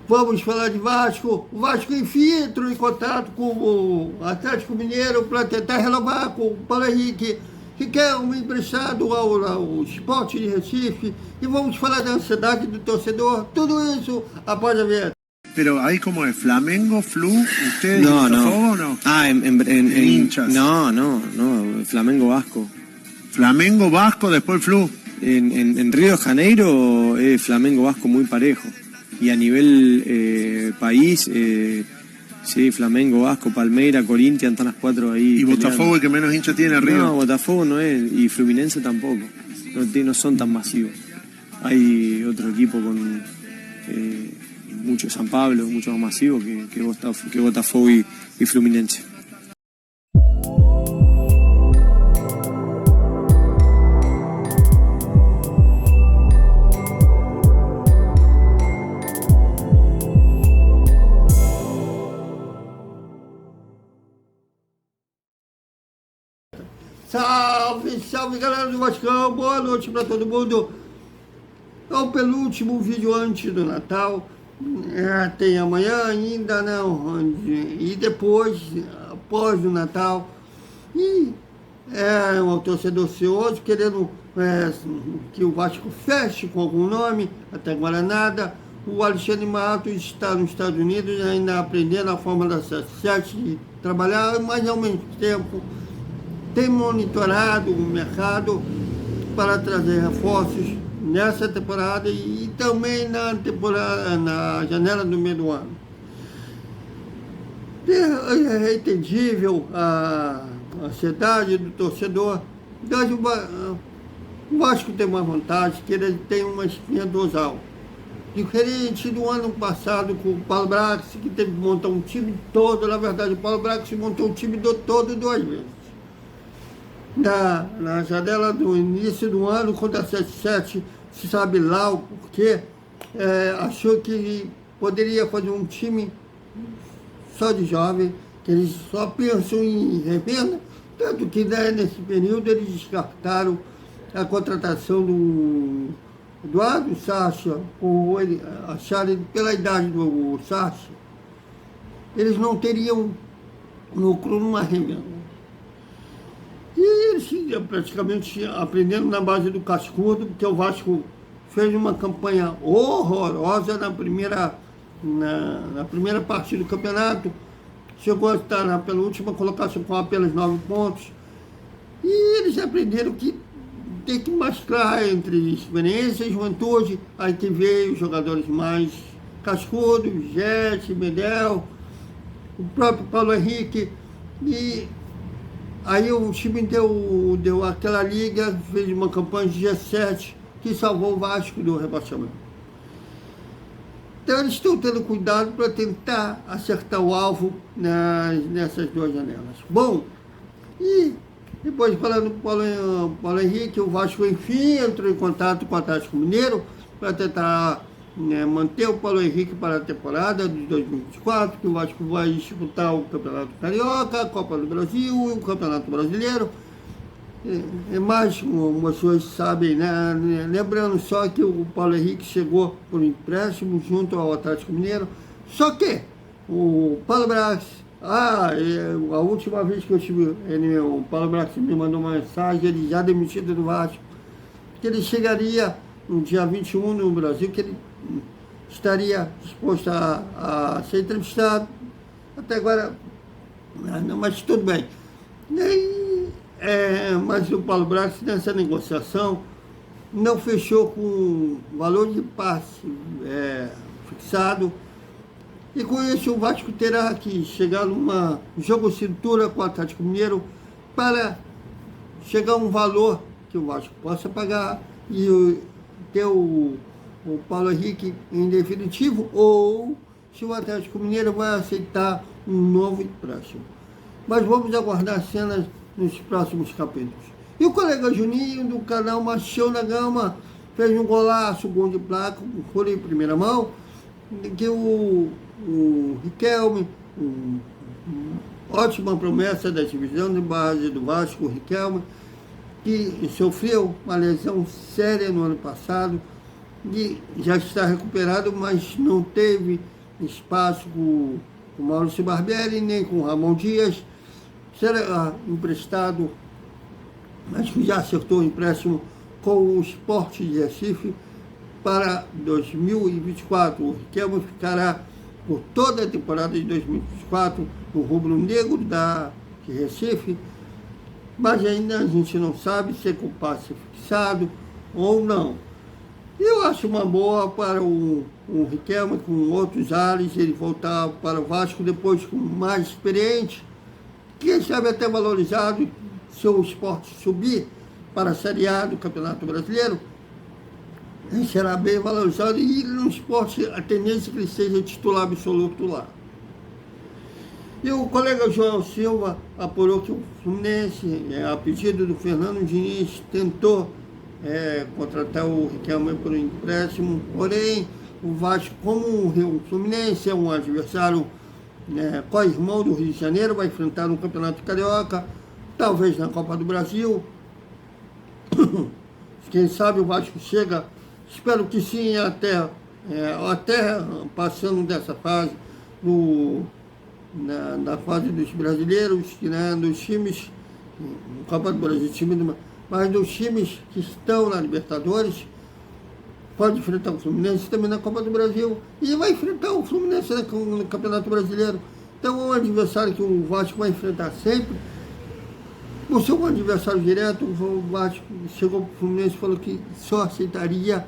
Vamos falar de Vasco. O Vasco, enfim, entrou em contato com o Atlético Mineiro para tentar renovar com o Paulo Henrique, que quer um emprestado ao Sport de Recife. E vamos falar da ansiedade do torcedor. Tudo isso após a vinheta. Pero hay como de Flamengo, Flu, ¿ustedes No, Botafogo no? Ah, en hinchas. No, Flamengo Vasco. Flamengo, Vasco, después Flu. En Río de Janeiro es Flamengo Vasco muy parejo. Y a nivel país, sí, Flamengo, Vasco, Palmeira, Corinthians, están las cuatro ahí. ¿Y peleando. Botafogo el que menos hinchas tiene arriba? No, Botafogo no es, y Fluminense tampoco. No son tan masivos. Hay otro equipo con mucho San Pablo, mucho más masivo que Botafogo y Fluminense. Salve, salve galera do Vascão, boa noite para todo mundo. É o penúltimo vídeo antes do Natal. Tem amanhã ainda não, e depois, após o Natal. E um torcedor ansioso querendo que o Vasco feche com algum nome, até agora nada. O Alexandre Matos está nos Estados Unidos ainda aprendendo a forma da 77 de trabalhar, mas ao mesmo tempo tem monitorado o mercado para trazer reforços nessa temporada e também na janela do meio do ano. É entendível a ansiedade do torcedor, mas o Vasco tem uma vantagem, que ele tem uma espinha dorsal. Diferente do ano passado com o Paulo Brax, que teve que montar um time todo. Na verdade, o Paulo Brax montou um time todo 2 vezes. Na janela do início do ano, quando a 77, se sabe lá o porquê, achou que poderia fazer um time só de jovem, que eles só pensam em revenda, tanto que nesse período eles descartaram a contratação do Eduardo Sacha, por acharem pela idade do Sacha, eles não teriam lucro numa revenda. E eles praticamente aprendendo na base do cascudo, porque o Vasco fez uma campanha horrorosa na primeira parte do campeonato, chegou a estar na penúltima colocação com apenas 9 pontos, e eles aprenderam que tem que mesclar entre experiência e juventude, aí que veio os jogadores mais cascudos, Jete, Medel, o próprio Paulo Henrique, e aí o time deu aquela liga, fez uma campanha de G7 que salvou o Vasco do rebaixamento. Então eles estão tendo cuidado para tentar acertar o alvo nessas 2 janelas. Bom, e depois falando do Paulo Henrique, o Vasco enfim entrou em contato com o Atlético Mineiro para tentar manter o Paulo Henrique para a temporada de 2024, que o Vasco vai disputar o Campeonato Carioca, a Copa do Brasil e o Campeonato Brasileiro. Mais pessoas sabem, né? Lembrando só que o Paulo Henrique chegou por empréstimo junto ao Atlético Mineiro, só que o Paulo Brax, a última vez que eu tive, o Paulo Brax me mandou uma mensagem, ele já demitido do Vasco, que ele chegaria no dia 21 no Brasil, que ele estaria disposto a ser entrevistado. Até agora, não, mas tudo bem. Mas o Paulo Brax, nessa negociação, não fechou com valor de passe fixado, e com isso o Vasco terá que chegar numa jogo cintura com o Atlético Mineiro para chegar a um valor que o Vasco possa pagar e ter o Paulo Henrique em definitivo, ou se o Atlético Mineiro vai aceitar um novo empréstimo. Mas vamos aguardar cenas nos próximos capítulos. E o colega Juninho, do canal Machão na Gama, fez um golaço, gol de placa, foi em primeira mão, que o Riquelme, ótima promessa da divisão de base do Vasco, o Riquelme, que sofreu uma lesão séria no ano passado, e já está recuperado, mas não teve espaço com o Maurício Barbieri, nem com o Ramon Dias. Será emprestado, mas que já acertou o empréstimo com o Sport de Recife para 2024. O Riquelme ficará por toda a temporada de 2024 no rubro-negro de Recife, mas ainda a gente não sabe se é com passe fixado ou não. Eu acho uma boa para o Riquelme, com outros ares, ele voltar para o Vasco depois com mais experiente, quem sabe até valorizado, se o Sport subir para a Série A do Campeonato Brasileiro, ele será bem valorizado e no Sport a tendência é que ele seja titular absoluto lá. E o colega Joel Silva apurou que o Fluminense, a pedido do Fernando Diniz, tentou contratar o Riquelme por um empréstimo, porém o Vasco, como o Fluminense é um adversário co-irmão do Rio de Janeiro, vai enfrentar no Campeonato Carioca, talvez na Copa do Brasil. Quem sabe o Vasco chega, espero que sim, até passando dessa fase, na fase dos brasileiros, dos times, Copa do Brasil, mas dos times que estão na Libertadores, pode enfrentar o Fluminense também na Copa do Brasil e vai enfrentar o Fluminense no Campeonato Brasileiro. Então é um adversário que o Vasco vai enfrentar sempre. Por ser um adversário direto, o Vasco chegou para o Fluminense e falou que só aceitaria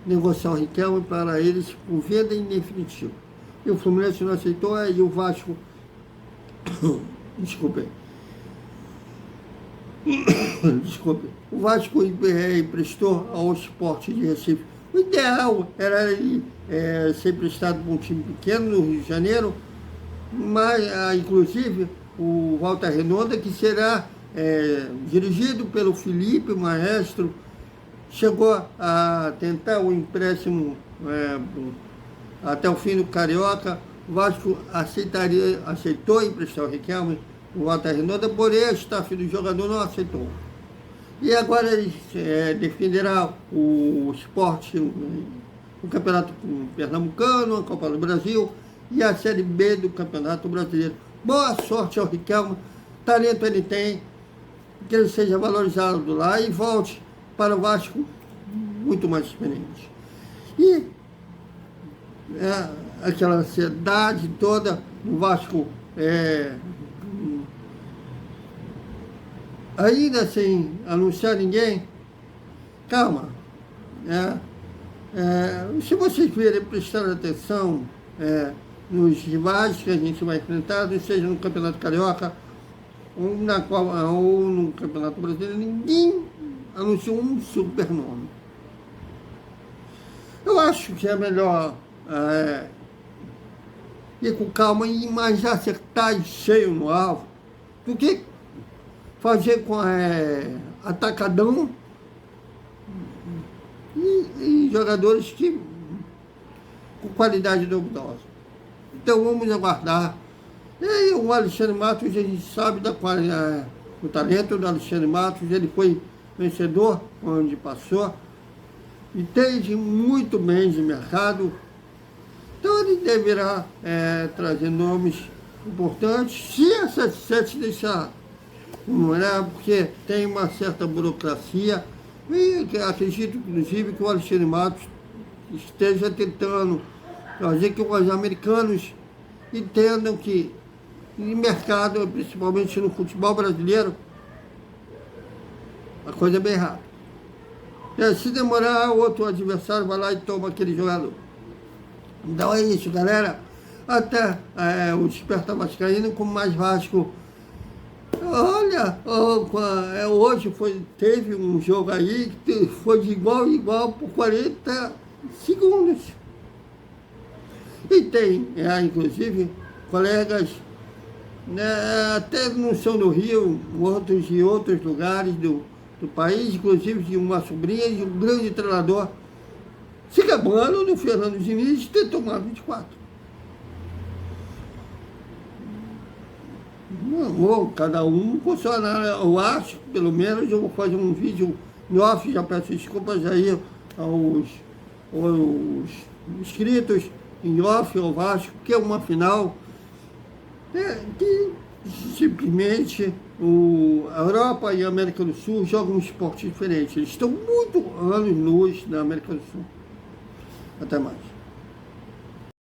negociar o Riquelme para eles por venda em definitivo. E o Fluminense não aceitou, e o Vasco desculpe, o Vasco emprestou ao Sport de Recife. O ideal era ele ser emprestado para um time pequeno no Rio de Janeiro, mas inclusive o Volta Redonda, que será dirigido pelo Felipe Maestro, chegou a tentar o empréstimo até o fim do Carioca. O Vasco aceitou emprestar o Riquelme, o Volta Redonda, porém a staff do jogador não aceitou. E agora ele defenderá o Sport no Campeonato Pernambucano, a Copa do Brasil e a Série B do Campeonato Brasileiro. Boa sorte ao Riquelme, talento ele tem, que ele seja valorizado lá e volte para o Vasco muito mais experiente. E aquela ansiedade toda, o Vasco ainda sem anunciar ninguém, calma. Se vocês virem prestar atenção nos rivais que a gente vai enfrentar, seja no Campeonato Carioca ou no Campeonato Brasileiro, ninguém anunciou um supernome. Eu acho que é melhor ir com calma e mais acertar e cheio no alvo do que fazer com atacadão e jogadores com qualidade duvidosa. Então vamos aguardar. E aí, o Alexandre Matos, a gente sabe do talento do Alexandre Matos, ele foi vencedor onde passou, entende muito bem de mercado, então ele deverá trazer nomes importantes, se a 77 deixar, porque tem uma certa burocracia, e acredito, inclusive, que o Alexandre Matos esteja tentando fazer que os americanos entendam que em mercado, principalmente no futebol brasileiro, a coisa é bem rápida. Se demorar, outro adversário vai lá e toma aquele jogador. Então é isso, galera. Até o Desperta Vascaíno com mais Vasco. Olha, hoje teve um jogo aí que foi de igual a igual por 40 segundos. E tem, inclusive, colegas, até não são do Rio, outros de outros lugares do país, inclusive de uma sobrinha de um grande treinador, se gabando do Fernando Diniz ter tomado 24. Ou cada um com sua análise. Eu acho, pelo menos, eu vou fazer um vídeo em off, já peço desculpas aí aos inscritos, em off ao Vasco, que é uma final que simplesmente a Europa e a América do Sul jogam um esporte diferente. Eles estão muito anos-luz na América do Sul. Até mais.